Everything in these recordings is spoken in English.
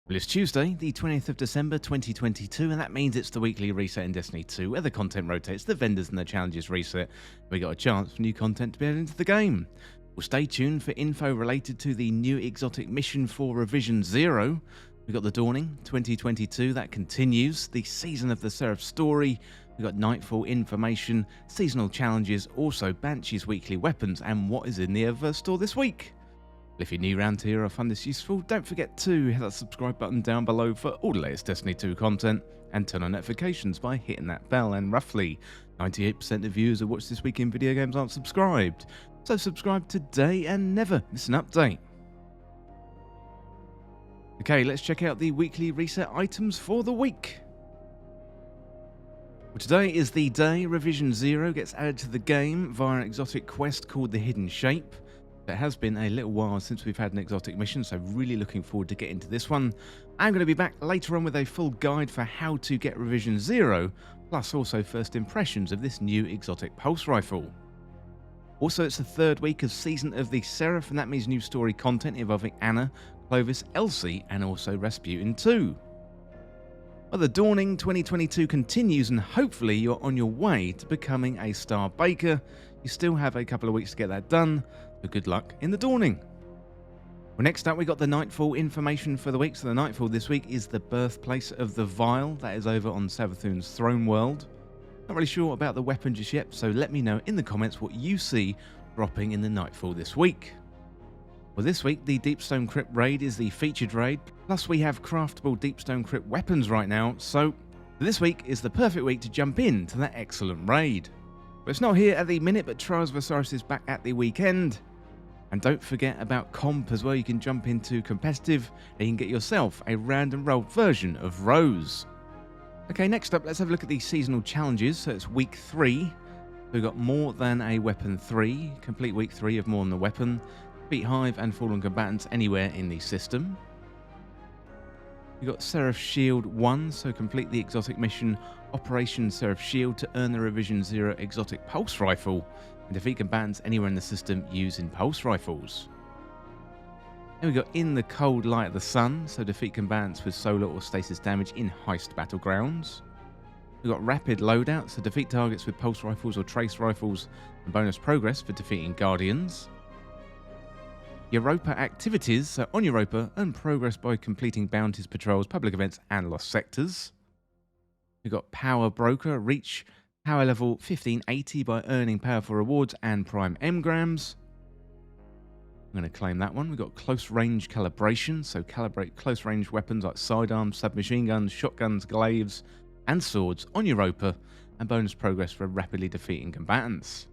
Well, it's Tuesday, the 20th of December 2022, and that means it's the weekly reset in Destiny 2, where the content rotates, the vendors and the challenges reset. We got a chance for new content to be added into the game. Well, stay tuned for info related to the new exotic mission for Revision 0. We got the Dawning 2022, that continues, the Season of the Seraph story. We got Nightfall information, seasonal challenges, also Banshee's weekly weapons, and what is in the Eververse store this week. If you're new around here or find this useful, don't forget to hit that subscribe button down below for all the latest Destiny 2 content, and turn on notifications by hitting that bell, and roughly 98% of viewers who watch This Week in Video Games aren't subscribed. So subscribe today and never miss an update. Okay, let's check out the weekly reset items for the week. Well, today is the day Revision 0 gets added to the game via an exotic quest called the Hidden Shape. It has been a little while since we've had an exotic mission, so really looking forward to getting to this one. I'm going to be back later on with a full guide for how to get Revision 0, plus also first impressions of this new exotic pulse rifle. Also, it's the third week of Season of the Seraph, and that means new story content involving Anna, Clovis, Elsie, and also Rasputin 2. Well, the Dawning 2022 continues, and hopefully you're on your way to becoming a Star Baker. You still have a couple of weeks to get that done, so good luck in the Dawning. Well, next up we got the Nightfall information for the week. So the Nightfall this week is the birthplace of the Vial. That is over on Savathun's throne world. Not really sure about the weapon just yet, so let me know in the comments what you see dropping in the Nightfall this week. Well, this week the Deepstone Crypt raid is the featured raid, plus we have craftable Deepstone Crypt weapons right now, so this week is the perfect week to jump into that excellent raid. But it's not here at the minute, but Trials of Osiris is back at the weekend. And don't forget about comp as well. You can jump into competitive and you can get yourself a random rolled version of Rose. Okay, next up, let's have a look at the seasonal challenges. So it's week 3. We've got More Than a Weapon 3. Complete week 3 of More Than a Weapon. Beat Hive and Fallen Combatants anywhere in the system. We've got Seraph Shield 1, so complete the exotic mission Operation Seraph Shield to earn the Revision 0 exotic pulse rifle and defeat combatants anywhere in the system using pulse rifles. Then we got In the Cold Light of the Sun, so defeat combatants with solar or stasis damage in heist battlegrounds. We've got Rapid Loadout, so defeat targets with pulse rifles or trace rifles and bonus progress for defeating guardians. Europa activities, so on Europa, earn progress by completing bounties, patrols, public events, and lost sectors. We've got Power Broker, reach power level 1580 by earning powerful rewards and prime engrams. I'm going to claim that one. We've got Close Range Calibration, so calibrate close range weapons like sidearms, submachine guns, shotguns, glaives, and swords on Europa, and bonus progress for rapidly defeating combatants.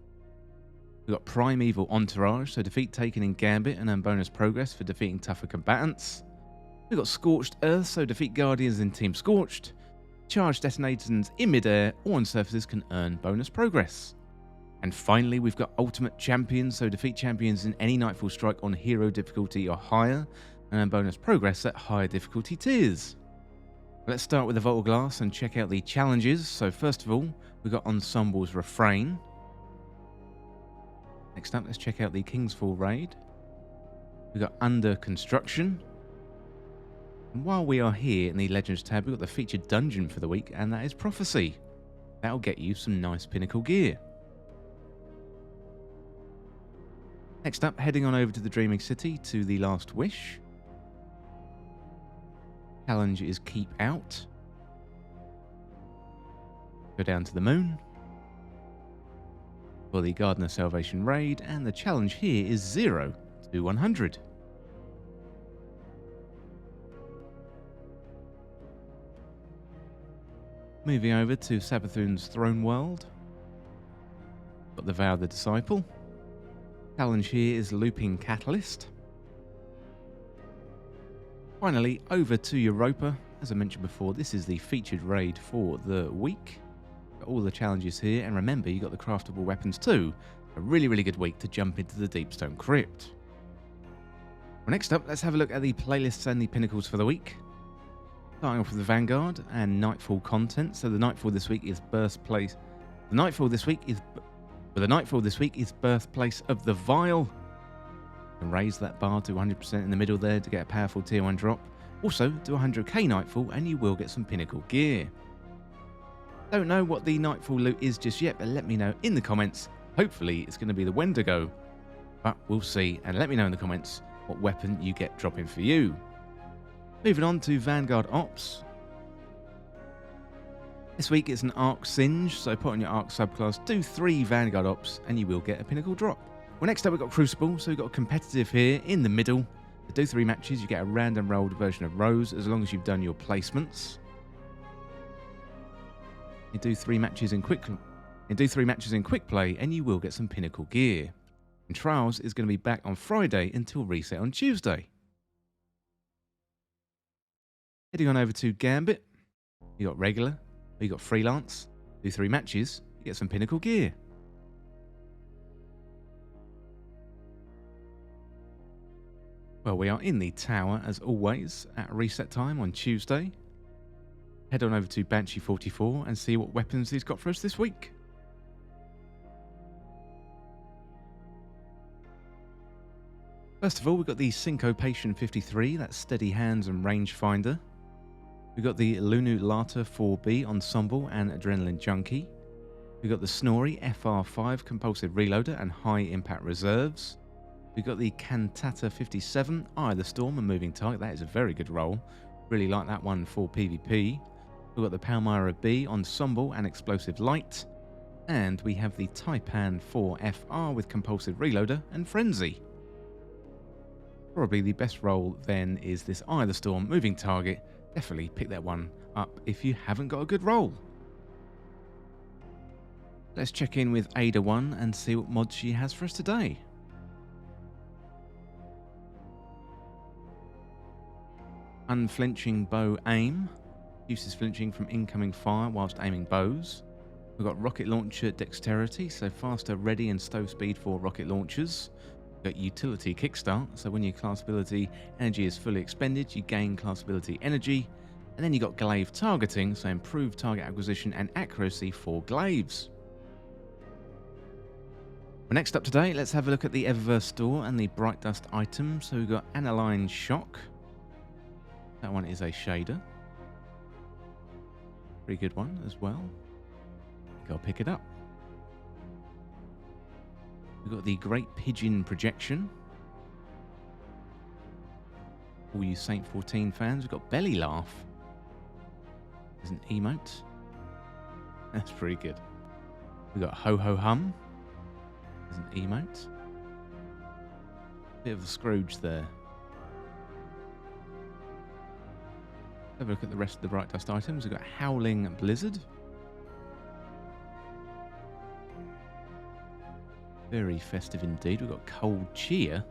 We've got Primeval Entourage, so defeat taken in Gambit and earn bonus progress for defeating tougher combatants. We've got Scorched Earth, so defeat Guardians in Team Scorched. Charge detonators in midair or on surfaces can earn bonus progress. And finally, we've got Ultimate Champions, so defeat champions in any Nightfall strike on hero difficulty or higher and earn bonus progress at higher difficulty tiers. Let's start with the Vault of Glass and check out the challenges. So first of all, we've got Ensemble's Refrain. Next up, let's check out the Kingsfall raid. We've got Under Construction. And while we are here in the Legends tab, we've got the featured dungeon for the week, and that is Prophecy. That'll get you some nice pinnacle gear. Next up, heading on over to the Dreaming City to the Last Wish. Challenge is Keep Out. Go down to the moon for the Gardener Salvation raid, and the challenge here is 0 to 100. Moving over to Savathun's throne world. Got the Vow of the Disciple. Challenge here is Looping Catalyst. Finally, over to Europa. As I mentioned before, this is the featured raid for the week. All the challenges here, and remember you got the craftable weapons too. A really good week to jump into the Deepstone Crypt. Well, next up, let's have a look at the playlists and the pinnacles for the week. Starting off with the Vanguard and Nightfall content. So the Nightfall this week is birthplace. The Nightfall this week is birthplace of the Vial. And raise that bar to 100% in the middle there to get a powerful tier 1 drop. Also, do 100k Nightfall and you will get some pinnacle gear. Don't know what the Nightfall loot is just yet, but let me know in the comments. Hopefully it's going to be the Wendigo, but we'll see, and let me know in the comments what weapon you get dropping for you. Moving on to Vanguard Ops. This week it's an Arc Singe, so put on your Arc subclass, do 3 Vanguard Ops, and you will get a pinnacle drop. Well, next up we've got Crucible, so we've got a competitive here in the middle. To do 3 matches, you get a random rolled version of Rose, as long as you've done your placements. You do 3 matches in quick play, and you will get some pinnacle gear. And Trials is going to be back on Friday until reset on Tuesday. Heading on over to Gambit, you got regular, you got freelance. Do 3 matches, you get some pinnacle gear. Well, we are in the tower as always at reset time on Tuesday. Head on over to Banshee-44 and see what weapons he's got for us this week. First of all, we've got the Syncopation 53, that's Steady Hands and Rangefinder. We've got the Lunu Lata 4B Ensemble and Adrenaline Junkie. We've got the Snorri FR5 Compulsive Reloader and High Impact Reserves. We've got the Cantata 57 Eye of the Storm and Moving Target. That is a very good roll. Really like that one for PvP. We've got the Palmyra B Ensemble and Explosive Light. And we have the Taipan 4FR with Compulsive Reloader and Frenzy. Probably the best roll then is this Eye of the Storm Moving Target. Definitely pick that one up if you haven't got a good roll. Let's check in with Ada-1 and see what mods she has for us today. Unflinching Bow Aim. Uses flinching from incoming fire whilst aiming bows. We've got Rocket Launcher Dexterity, so faster ready and stow speed for rocket launchers. We've got Utility Kickstart, so when your class ability energy is fully expended, you gain class ability energy. And then you've got Glaive Targeting, so improved target acquisition and accuracy for glaives. Well, next up today, let's have a look at the Eververse store and the Bright Dust items. So we've got Aniline Shock. That one is a shader. Pretty good one as well. Go pick it up. We've got the Great Pigeon Projection. All you Saint 14 fans, we've got Belly Laugh. There's an emote. That's pretty good. We've got Ho Ho Hum. There's an emote. Bit of a Scrooge there. Have a look at the rest of the Bright Dust items. We've got Howling Blizzard. Very festive indeed. We've got Cold Cheer.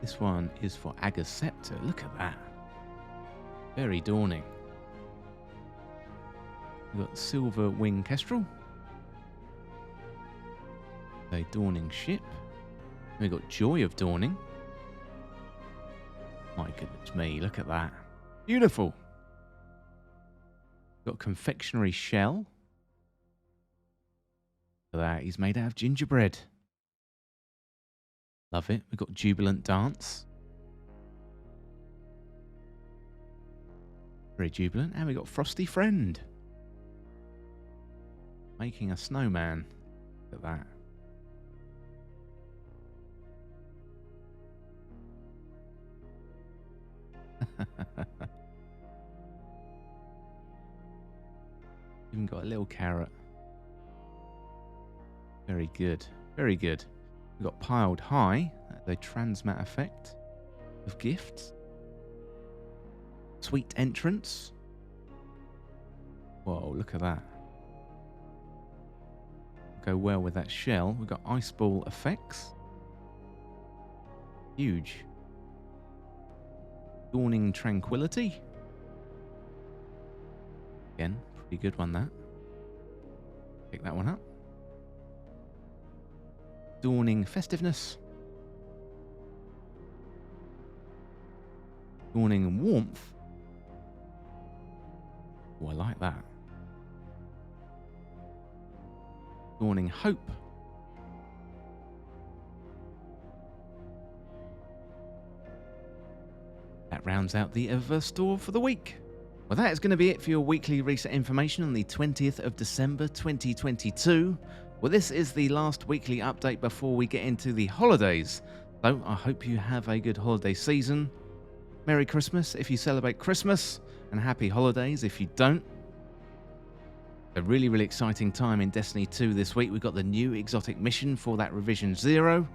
This one is for Agaceptor. Look at that. Very dawning. We've got Silver Wing Kestrel. A dawning ship. We've got Joy of Dawning. My goodness me, look at that. Beautiful. Got Confectionery Shell. Look at that, he's made out of gingerbread. Love it. We've got Jubilant Dance. Very jubilant. And we've got Frosty Friend. Making a snowman. Look at that. Even got a little carrot. Very good. Very good. We've got Piled High. The transmat effect of gifts. Sweet Entrance. Whoa, look at that. Go well with that shell. We've got Ice Ball effects. Huge. Dawning Tranquility. Again, pretty good one that. Pick that one up. Dawning Festiveness. Dawning Warmth. Oh, I like that. Dawning Hope. That rounds out the Eververse store for the week. Well, that is going to be it for your weekly reset information on the 20th of December 2022. Well, this is the last weekly update before we get into the holidays. So I hope you have a good holiday season. Merry Christmas if you celebrate Christmas, and happy holidays if you don't. A really, really exciting time in Destiny 2 this week. We've got the new exotic mission for that Revision 0.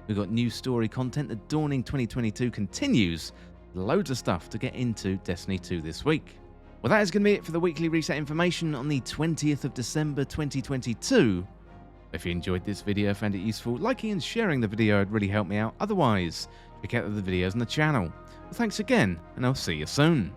We've got new story content. The Dawning 2022 continues. Loads of stuff to get into Destiny 2 this week. Well, that is going to be it for the weekly reset information on the 20th of December 2022. If you enjoyed this video, found it useful, liking and sharing the video would really help me out. Otherwise, check out the videos on the channel. Well, thanks again, and I'll see you soon.